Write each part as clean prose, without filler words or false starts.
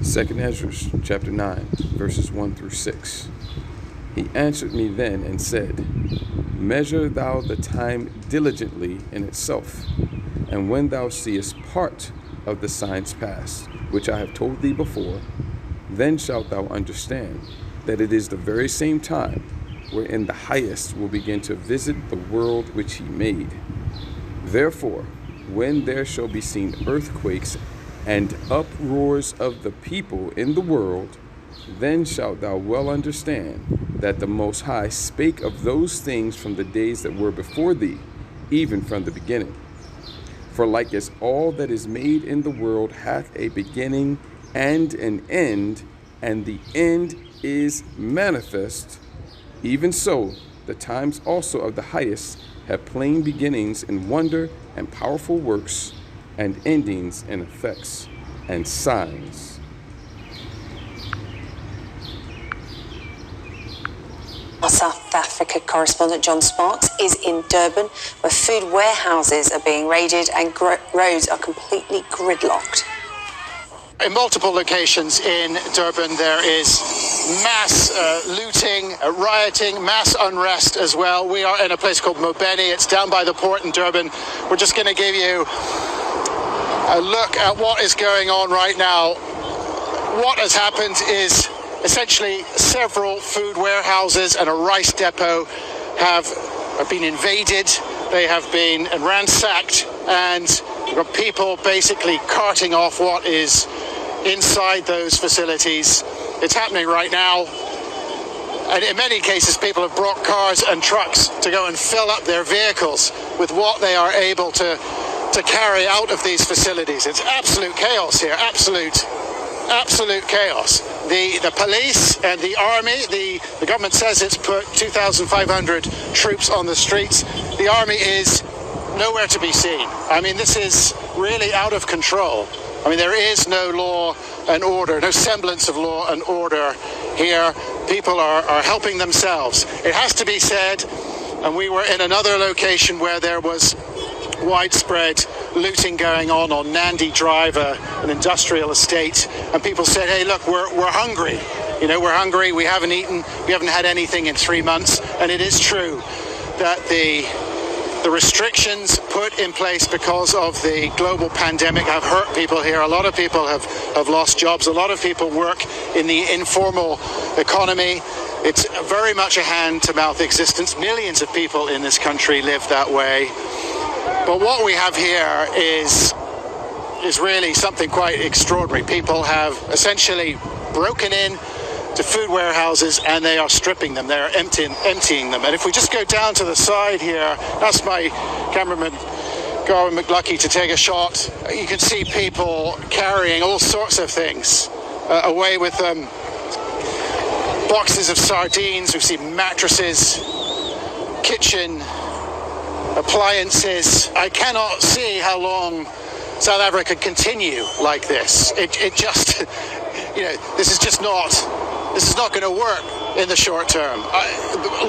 2 Ezra chapter 9, verses 1 through 6. He answered me then and said, Measure thou the time diligently in itself, and when thou seest part of the signs past, which I have told thee before, then shalt thou understand that it is the very same time wherein the Highest will begin to visit the world which he made. Therefore, when there shall be seen earthquakes and uproars of the people in the world, then shalt thou well understand that the Most High spake of those things from the days that were before thee, even from the beginning. For like as all that is made in the world hath a beginning and an end, and the end is manifest, even so the times also of the Highest have plain beginnings in wonder and powerful works, and endings in effects and signs. Our South Africa correspondent John Sparks is in Durban, where food warehouses are being raided and roads are completely gridlocked. In multiple locations in Durban, there is mass looting, rioting, mass unrest as well. We are in a place called Mobeni. It's down by the port in Durban. We're just going to give you a look at what is going on right now. What has happened is essentially several food warehouses and a rice depot have been invaded. They have been ransacked, and you've got people basically carting off what is inside those facilities. It's happening right now, and in many cases people have brought cars and trucks to go and fill up their vehicles with what they are able to carry out of these facilities. It's absolute chaos here, absolute chaos. The police and the army, the government says it's put 2,500 troops on the streets. The army is nowhere to be seen. I mean, this is really out of control. I mean, there is no law and order, no semblance of law and order here. People are helping themselves. It has to be said, and we were in another location where there was widespread looting going on Nandi Drive, an industrial estate, and people said, hey, look, we're hungry. You know, we're hungry, we haven't eaten, we haven't had anything in 3 months, and it is true that the restrictions put in place because of the global pandemic have hurt people here. A lot of people have lost jobs. A lot of people work in the informal economy. It's very much a hand-to-mouth existence. Millions of people in this country live that way. But what we have here is really something quite extraordinary. People have essentially broken in to food warehouses and they are stripping them. They're emptying them. And if we just go down to the side here, that's my cameraman Garwin McLucky to take a shot. You can see people carrying all sorts of things away with them. Boxes of sardines, we've seen mattresses, kitchen appliances. I cannot see how long South Africa can continue like this. It just, you know, this is not going to work in the short term.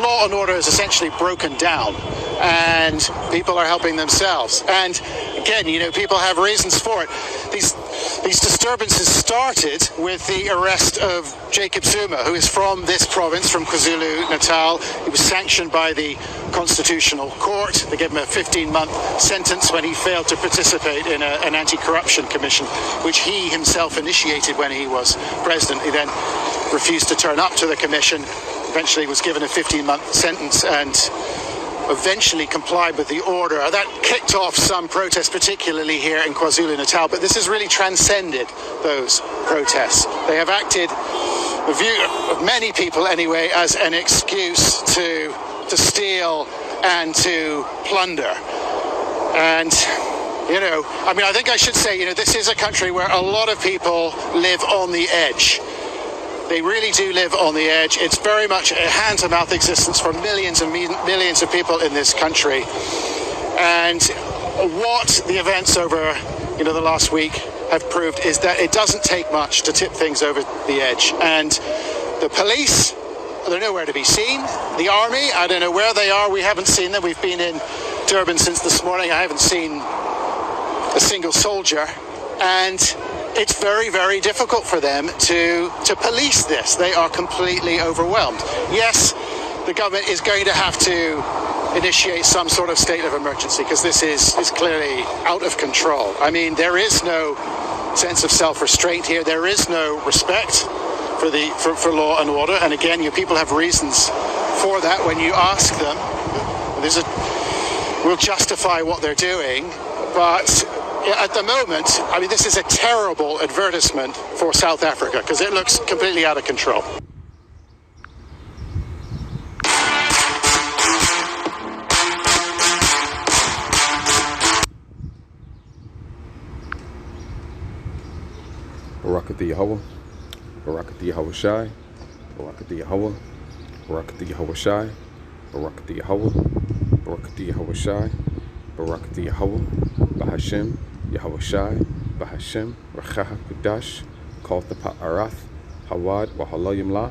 Law and order is essentially broken down, and people are helping themselves. And again, you know, people have reasons for it. These disturbances started with the arrest of Jacob Zuma, who is from this province, from KwaZulu-Natal. He was sanctioned by the Constitutional Court. They gave him a 15-month sentence when he failed to participate in an anti-corruption commission, which he himself initiated when he was president. He then refused to turn up to the commission, eventually was given a 15-month sentence and eventually complied with the order. That kicked off some protests, particularly here in KwaZulu-Natal, but this has really transcended those protests. They have acted, the view of many people anyway, as an excuse to steal and to plunder. And, you know, I mean, I think I should say, you know, this is a country where a lot of people live on the edge. They really do live on the edge. It's very much a hand-to-mouth existence for millions and millions of people in this country. And what the events over, you know, the last week have proved is that it doesn't take much to tip things over the edge. And the police, they're nowhere to be seen. The army, I don't know where they are. We haven't seen them. We've been in Durban since this morning. I haven't seen a single soldier. And it's very, very difficult for them to police this. They are completely overwhelmed. Yes, the government is going to have to initiate some sort of state of emergency because this is clearly out of control. I mean, there is no sense of self-restraint here. There is no respect for law and order. And again, your people have reasons for that when you ask them. Will justify what they're doing, but at the moment, I mean, this is a terrible advertisement for South Africa because it looks completely out of control. Barakatha Yahweh, Barakatha Yahweh Shai, Barakatha Yahweh, Barakatha Yahweh Shai, Barakatha Yahweh, Barakatha Yahweh Shai, Barakatha Yahweh, Bahashem, Yahweh Shai, Bahashem, Rachaha Kudash, Kalta Pa'arath, Hawad, Wahalayim La,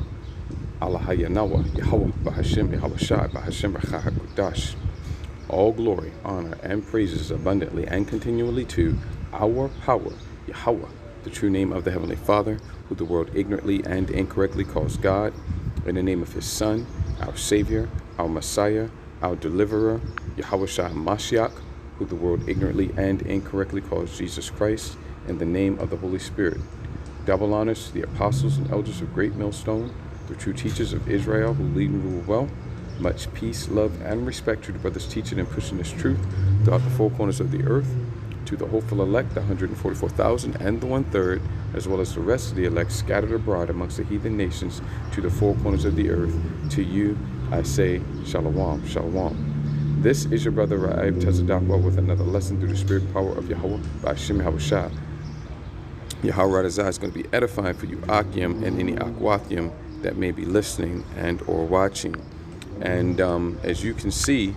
Allahayanawa, Yahweh, Bahashem, Yahweh Shai, Bahashem, Rachaha Kudash. All glory, honor, and praises abundantly and continually to our power, Yahweh, the true name of the Heavenly Father, who the world ignorantly and incorrectly calls God, in the name of His Son, our Savior, our Messiah, our Deliverer, Yahweh Shai Mashiach, who the world ignorantly and incorrectly calls Jesus Christ, in the name of the Holy Spirit. Double honors to the apostles and elders of Great Millstone, the true teachers of Israel who lead and rule well. Much peace, love, and respect to the brothers teaching and pushing this truth throughout the four corners of the earth. To the hopeful elect, the 144,000 and the 1/3, as well as the rest of the elect scattered abroad amongst the heathen nations to the four corners of the earth, to you I say, Shalom, Shalom. This is your brother Ra'ib Tazadakwa with another lesson through the spirit power of Yahweh by Hashem Yahweh Shah. Yahweh Razah is going to be edifying for you, Akim, and any Akwathim that may be listening and or watching. And as you can see,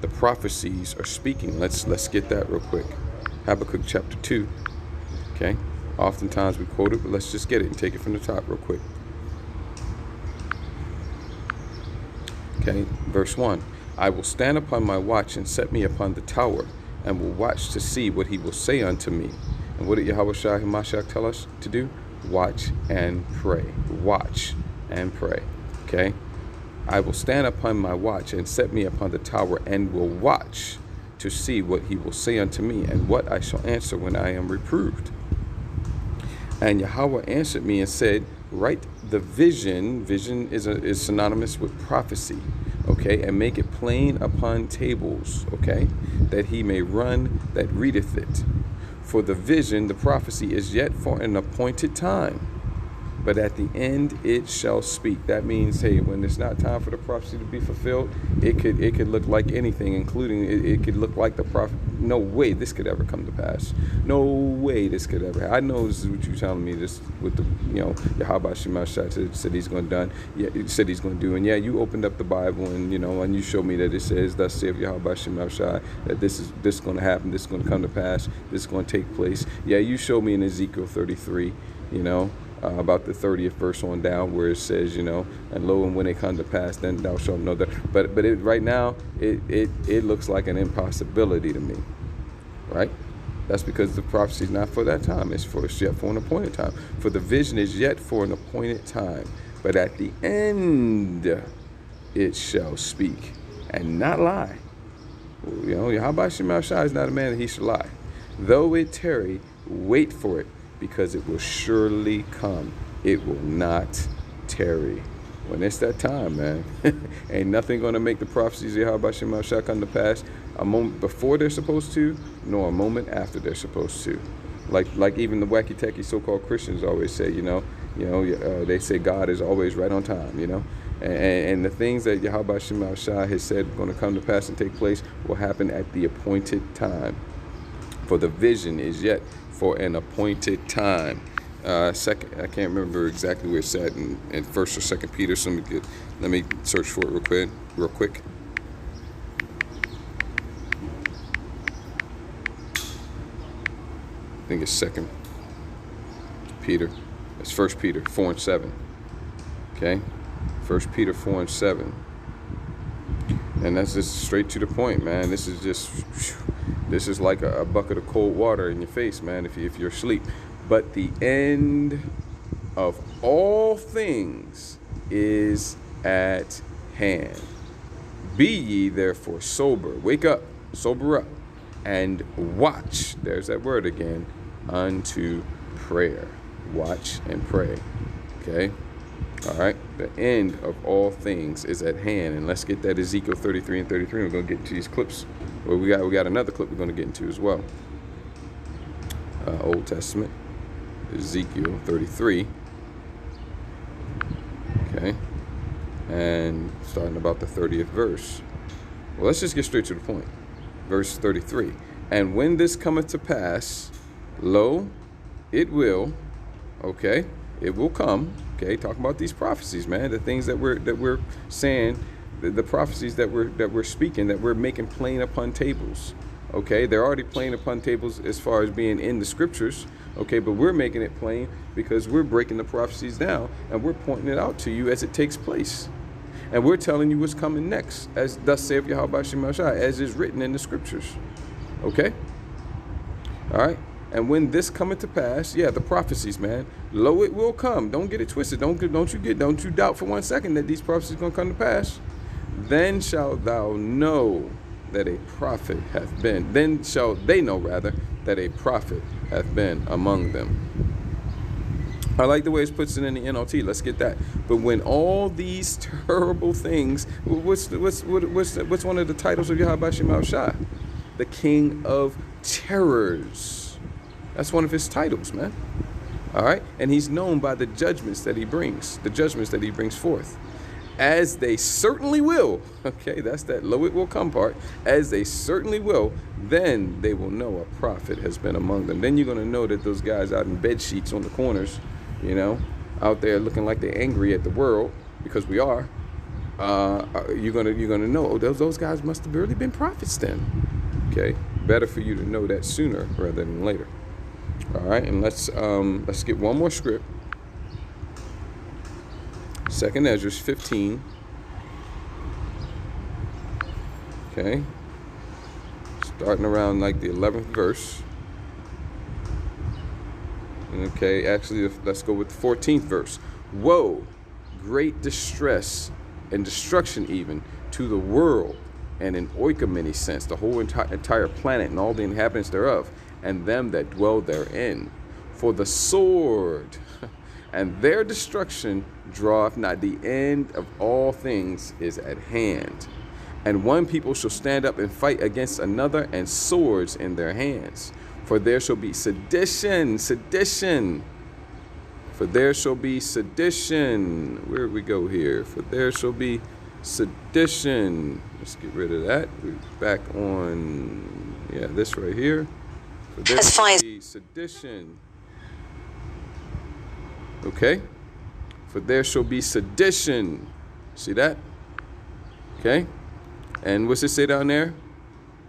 the prophecies are speaking. Let's get that real quick. Habakkuk chapter 2, okay? Oftentimes we quote it, but let's just get it and take it from the top real quick. Okay, verse 1. I will stand upon my watch and set me upon the tower, and will watch to see what he will say unto me. And what did Yahweh Shai HaMashiach tell us to do? Watch and pray. Watch and pray, okay? I will stand upon my watch and set me upon the tower, and will watch to see what he will say unto me, and what I shall answer when I am reproved. And Yahweh answered me and said, write the vision. Vision is synonymous with prophecy, okay? And make it plain upon tables, okay? That he may run that readeth it. For the vision, the prophecy, is yet for an appointed time, but at the end it shall speak. That means, hey, when it's not time for the prophecy to be fulfilled, it could look like anything, including it could look like the prophet. No way this could ever come to pass. No way this could ever. I know this is what you're telling me. This with the Yahweh Shemashah said he's going to done. Yeah, he said he's going to do. And yeah, you opened up the Bible and and you showed me that it says, "Thus saith Yahweh Shemashah," that this is going to happen. This is going to come to pass. This is going to take place. Yeah, you showed me in Ezekiel 33. About the 30th verse on down, where it says, and lo, and when they come to pass, then thou shalt know that. But right now, it looks like an impossibility to me, right? That's because the prophecy is not for that time. It's yet for an appointed time. For the vision is yet for an appointed time. But at the end, it shall speak and not lie. Yahweh Shemashah is not a man that he should lie. Though it tarry, wait for it, because it will surely come. It will not tarry. When it's that time, man, ain't nothing going to make the prophecies of Yahweh Shemashah come to pass a moment before they're supposed to, nor a moment after they're supposed to. Like even the wacky techie so-called Christians always say, they say God is always right on time, And the things that Yahweh Shemashah has said going to come to pass and take place will happen at the appointed time. For the vision is yet for an appointed time. I can't remember exactly where it's at in 1st or 2nd Peter. So let me search for it real quick. I think it's 2nd Peter. It's 1st Peter 4 and 7. Okay, 1st Peter 4 and 7. And that's just straight to the point, man. This is like a bucket of cold water in your face, man, if you're asleep. but the end of all things is at hand. Be ye therefore sober, wake up, sober up, and watch. There's that word again, unto prayer. Watch and pray. Okay? All right? The end of all things is at hand. And let's get that Ezekiel 33 and 33. We're going to get into these clips. Well, we got another clip we're going to get into as well. Old Testament, Ezekiel 33. Okay? And starting about the 30th verse. Well, let's just get straight to the point. Verse 33. And when this cometh to pass, lo, it will, okay, it will come, okay, talking about these prophecies, man, the things that we're saying, the prophecies that we're speaking, that we're making plain upon tables, okay, they're already plain upon tables as far as being in the scriptures, okay, but we're making it plain because we're breaking the prophecies down and we're pointing it out to you as it takes place. And we're telling you what's coming next, as thus saith Yahweh Shema Shai, as is written in the scriptures. Okay? All right? And when this cometh to pass, yeah, the prophecies, man, lo, it will come. Don't get it twisted. Don't you doubt for 1 second that these prophecies are going to come to pass. Then shalt thou know that a prophet hath been. Then shall they know, rather, that a prophet hath been among them. I like the way it puts it in the NLT. Let's get that. But when all these terrible things, what's one of the titles of Yahweh Shema Shai? The King of Terrors. That's one of his titles, man. All right, and he's known by the judgments that he brings, forth, as they certainly will. Okay, that's that lo it will come part. As they certainly will, then they will know a prophet has been among them. Then you're gonna know that those guys out in bed sheets on the corners, you know, out there looking like they're angry at the world, because we are. You're gonna know, oh, those guys must have really been prophets then. Okay, better for you to know that sooner rather than later. All right, and let's get one more script. 2nd Ezra 15. Okay, starting around like the 11th verse. Okay, actually, let's go with the 14th verse. Woe, great distress and destruction even to the world, and in oikomany sense, the whole entire planet and all the inhabitants thereof, and them that dwell therein. For the sword and their destruction draweth not, the end of all things is at hand. And one people shall stand up and fight against another, and swords in their hands. For there shall be sedition. For there shall be sedition. Where do we go here? For there shall be sedition. Let's get rid of that. We're back on, this right here. For there shall be sedition. Okay? For there shall be sedition. See that? Okay? And what's it say down there?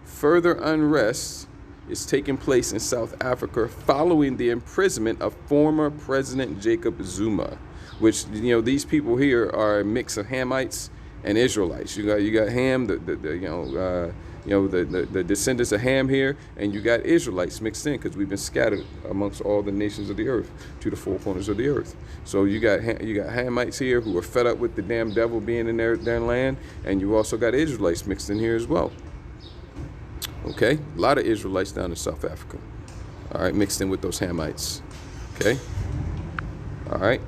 Further unrest is taking place in South Africa following the imprisonment of former President Jacob Zuma, which, these people here are a mix of Hamites and Israelites. You got Ham, the descendants of Ham here, and you got Israelites mixed in, because we've been scattered amongst all the nations of the earth to the four corners of the earth. So you got Hamites here who are fed up with the damn devil being in their land, and you also got Israelites mixed in here as well. Okay, a lot of Israelites down in South Africa. All right, mixed in with those Hamites. Okay, all right.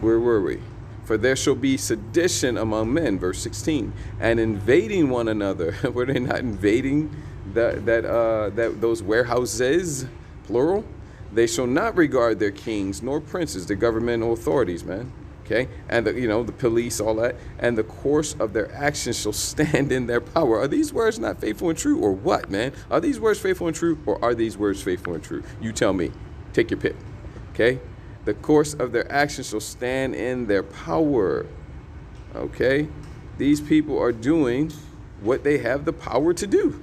Where were we? For there shall be sedition among men, verse 16, and invading one another. Were they not invading those warehouses, plural? They shall not regard their kings nor princes, the governmental authorities, man. Okay, and the police, all that, and the course of their actions shall stand in their power. Are these words not faithful and true, or what, man? Are these words faithful and true, or are these words faithful and true? You tell me. Take your pick. Okay, the course of their actions shall stand in their power. Okay, these people are doing what they have the power to do.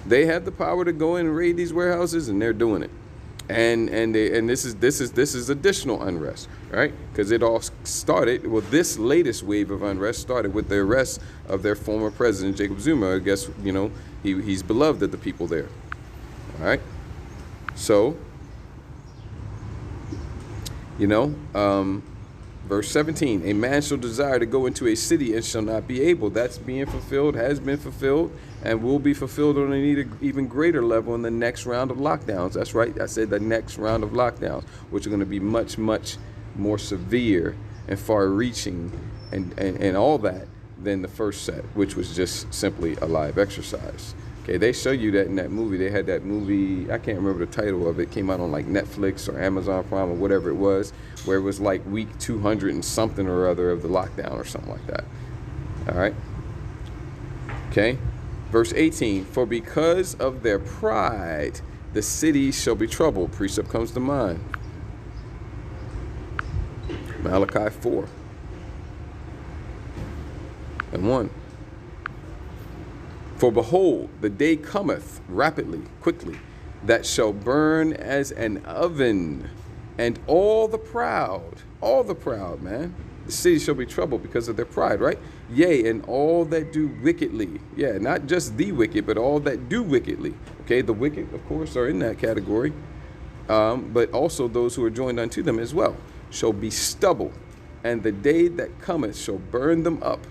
They have the power to go in and raid these warehouses, and they're doing it. And this is additional unrest, right? Because it all started, well, this latest wave of unrest started with the arrest of their former president, Jacob Zuma. I guess, he's beloved of the people there, all right? So, verse 17, a man shall desire to go into a city and shall not be able. That's being fulfilled, has been fulfilled, and will be fulfilled on an even greater level in the next round of lockdowns. That's right, I said the next round of lockdowns, which are going to be much, much more severe and far-reaching and all that than the first set, which was just simply a live exercise. Okay, they show you that in that movie. They had that movie, I can't remember the title of it. It came out on like Netflix or Amazon Prime or whatever it was, where it was like week 200 and something or other of the lockdown or something like that. All right. Okay. Verse 18, for because of their pride, the city shall be troubled. Precept comes to mind. Malachi 4 and 1. For behold, the day cometh rapidly, quickly, that shall burn as an oven, and all the proud, man, the city shall be troubled because of their pride, right? Yea, and all that do wickedly. Yeah, not just the wicked, but all that do wickedly. Okay, the wicked, of course, are in that category, but also those who are joined unto them as well, shall be stubble, and the day that cometh shall burn them up,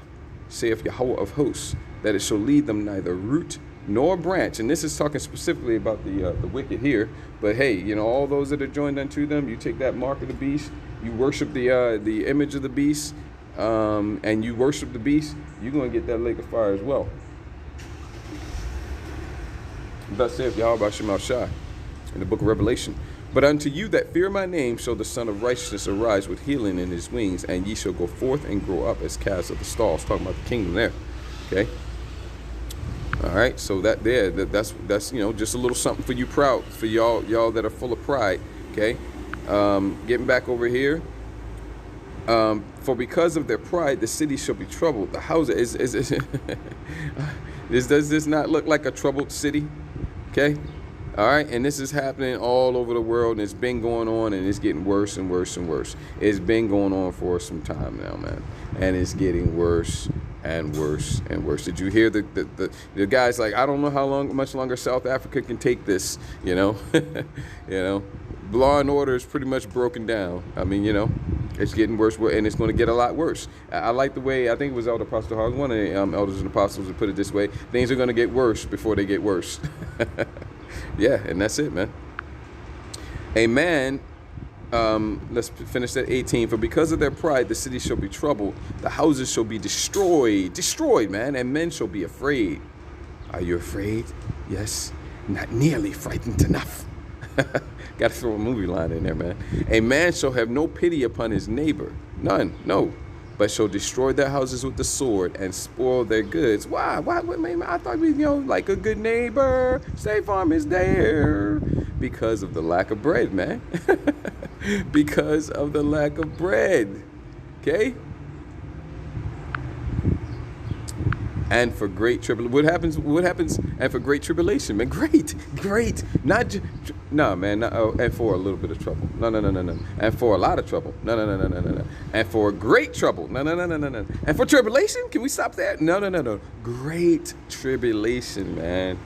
saith Yahweh of hosts, that it shall lead them neither root nor branch. And this is talking specifically about the wicked here. But hey, all those that are joined unto them, you take that mark of the beast, you worship the image of the beast, and you worship the beast, you're going to get that lake of fire as well. Thus saith Yahweh B'Shem Shai in the book of Revelation. But unto you that fear my name shall the Son of Righteousness arise with healing in his wings, and ye shall go forth and grow up as calves of the stalls. Talking about the kingdom there. Okay. All right. So that's just a little something for you for y'all that are full of pride. Okay. Getting back over here. For because of their pride, the city shall be troubled. The house does this not look like a troubled city? Okay. All right, and this is happening all over the world, and it's been going on, and it's getting worse and worse and worse. It's been going on for some time now, man, and it's getting worse and worse and worse. Did you hear the guys like, I don't know how much longer South Africa can take this, Law and order is pretty much broken down. I mean, it's getting worse, and it's going to get a lot worse. I like the way, I think it was Elder Apostle Hogg, one of the elders and apostles, who put it this way: things are going to get worse before they get worse. Yeah, and that's it, man. A man, let's finish that 18. For because of their pride, the city shall be troubled. The houses shall be destroyed, man, and men shall be afraid. Are you afraid? Yes, not nearly frightened enough. Got to throw a movie line in there, man. A man shall have no pity upon his neighbor. None, no. But shall destroy their houses with the sword and spoil their goods. Why? Man, I thought we, like a good neighbor. State Farm is there. Because of the lack of bread, man. Because of the lack of bread. Okay? And for great tribulation. What happens? And for great tribulation, man. Great. Not man. And for a little bit of trouble. No. And for a lot of trouble. No. And for great trouble. No. And for tribulation, can we stop there? No. Great tribulation, man.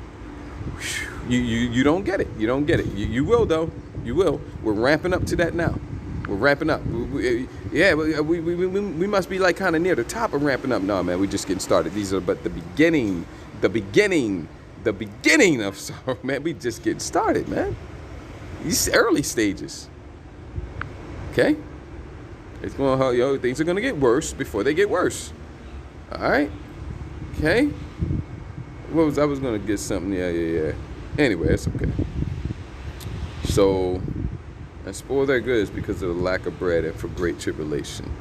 You don't get it. You will, though. You will. We're ramping up to that now. We're ramping up. We must be like kind of near the top of ramping up. No, man, we're just getting started. These are but the beginning of sorrow, man. We just getting started, man. These early stages. Okay? It's going, things are going to get worse before they get worse. All right? Okay? I was going to get something. Yeah. Anyway, it's okay. So, and spoil their goods because of the lack of bread and for great tribulation.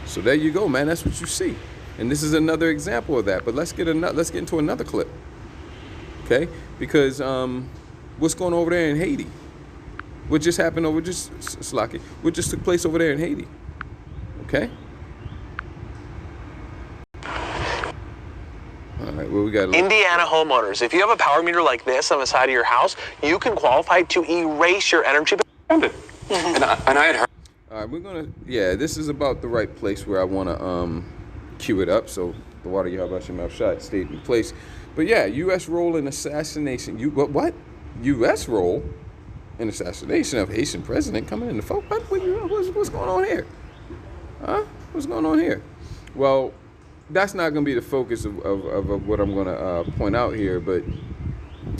So there you go, man. That's what you see. And this is another example of that. But let's get into another clip. Okay? Because what's going on over there in Haiti? What just happened what just took place over there in Haiti? Okay? All right, well, we got Indiana homeowners, if you have a power meter like this on the side of your house, you can qualify to erase your energy bill. And I had heard. All right, this is about the right place where I want to cue it up, so the water Yahweh Shem shot stayed in place. But yeah, U.S. role in assassination. What? U.S. role? an assassination of Haitian president coming in the folk. What's going on here? Huh? What's going on here? Well, that's not going to be the focus of what I'm going to point out here, but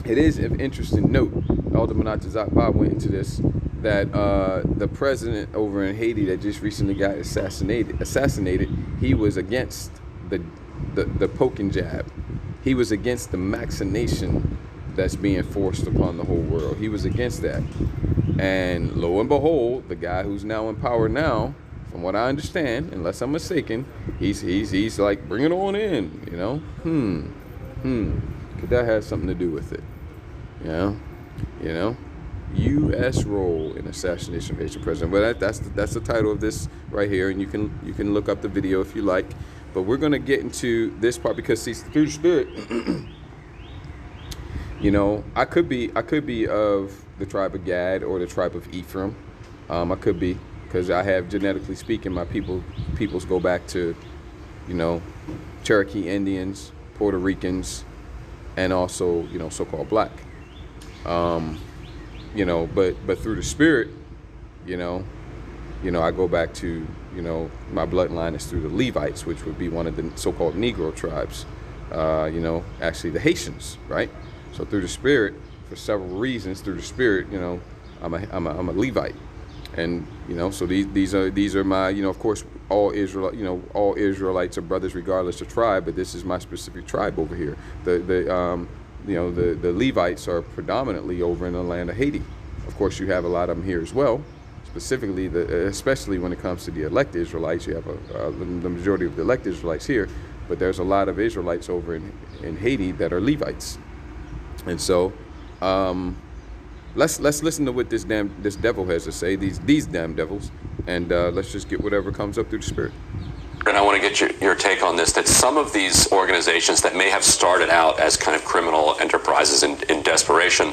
it is an interesting note. Elder Menachem Zachariah went into this, that the president over in Haiti that just recently got assassinated, he was against the poke and jab. He was against the vaccination that's being forced upon the whole world. He was against that. And lo and behold, the guy who's now in power now, from what I understand, unless I'm mistaken, he's like, bring it on in, you know? Could that have something to do with it? You know? U.S. role in assassination of Haitian president. Well, that's the title of this right here, and you can look up the video if you like. But we're going to get into this part because, see, through the Spirit, you know, I could be of the tribe of Gad or the tribe of Ephraim. I could be, because I have, genetically speaking, my peoples go back to, you know, Cherokee Indians, Puerto Ricans, and also, you know, so-called black. You know, but through the Spirit, you know, I go back to, you know, my bloodline is through the Levites, which would be one of the so-called Negro tribes. You know, actually the Haitians, right? So through the Spirit, for several reasons, through the Spirit, you know, I'm a Levite, and you know, so these are my, you know, of course, all Israelites are brothers regardless of tribe, but this is my specific tribe over here. You know, the Levites are predominantly over in the land of Haiti. Of course, you have a lot of them here as well. Specifically, especially when it comes to the elect Israelites, you have the majority of the elect Israelites here, but there's a lot of Israelites over in Haiti that are Levites. And so, let's listen to what this devil has to say, these damn devils, and let's just get whatever comes up through the Spirit. And I want to get your take on this, that some of these organizations that may have started out as kind of criminal enterprises in desperation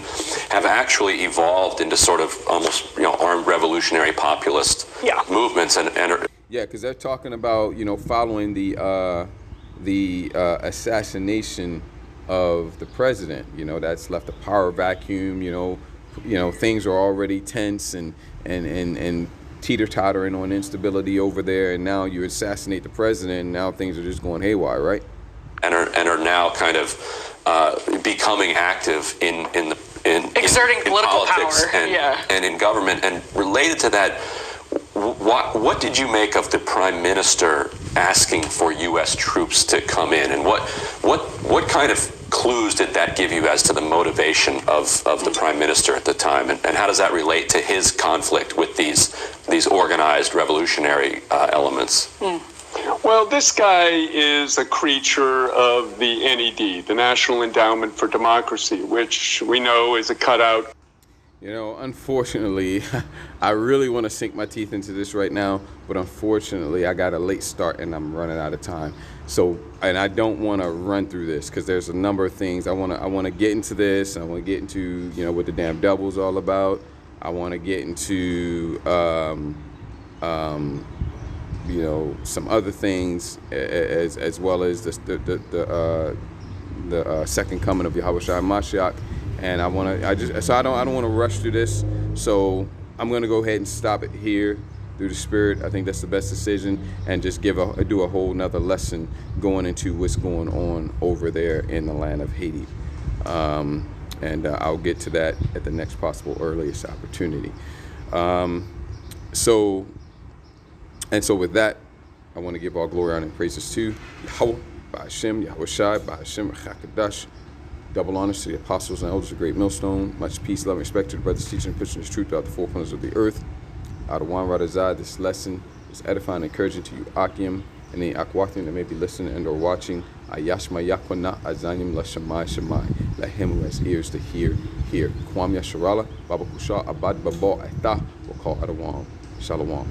have actually evolved into sort of almost, you know, armed revolutionary populist movements. Yeah, because they're talking about, you know, following the assassination of the president. You know, that's left a power vacuum. You know, things are already tense and teeter-tottering on instability over there, and now you assassinate the president, and now things are just going haywire, right? And are now kind of becoming active in exerting political politics power, and in government. And related to that, what did you make of the Prime Minister asking for U.S. troops to come in, and what kind of clues did that give you as to the motivation of the Prime Minister at the time, and how does that relate to his conflict with these organized revolutionary elements? Well, this guy is a creature of the NED, the National Endowment for Democracy, which we know is a cutout. You know, unfortunately, I really want to sink my teeth into this right now, but unfortunately, I got a late start and I'm running out of time. So, and I don't want to run through this because there's a number of things I want to get into this. I want to get into, you know, what the damn devil's all about. I want to get into, you know, some other things as well as the second coming of Yahushua Mashiach. And I don't want to rush through this. So I'm going to go ahead and stop it here through the Spirit. I think that's the best decision, and just do a whole nother lesson going into what's going on over there in the land of Haiti. And I'll get to that at the next possible earliest opportunity. So with that, I want to give all glory, honor, and praises to Yahweh, Ba'ashem, Yahushai, Ba'ashem, Chakadash. Double honors to the apostles and elders of Great Millstone. Much peace, love, and respect to the brothers teaching and preaching this truth throughout the four corners of the earth. Out of one Radazai, this lesson is edifying and encouraging to you, Akim, and the Akwatim that may be listening and or watching. Ayashma Yakwana Azanyim Lashamai Shamai. Let him who has ears to hear, hear. Kwam Yasharala, Baba Kusha, Abad Babo, Aita, Wakal Adawam. Shalom.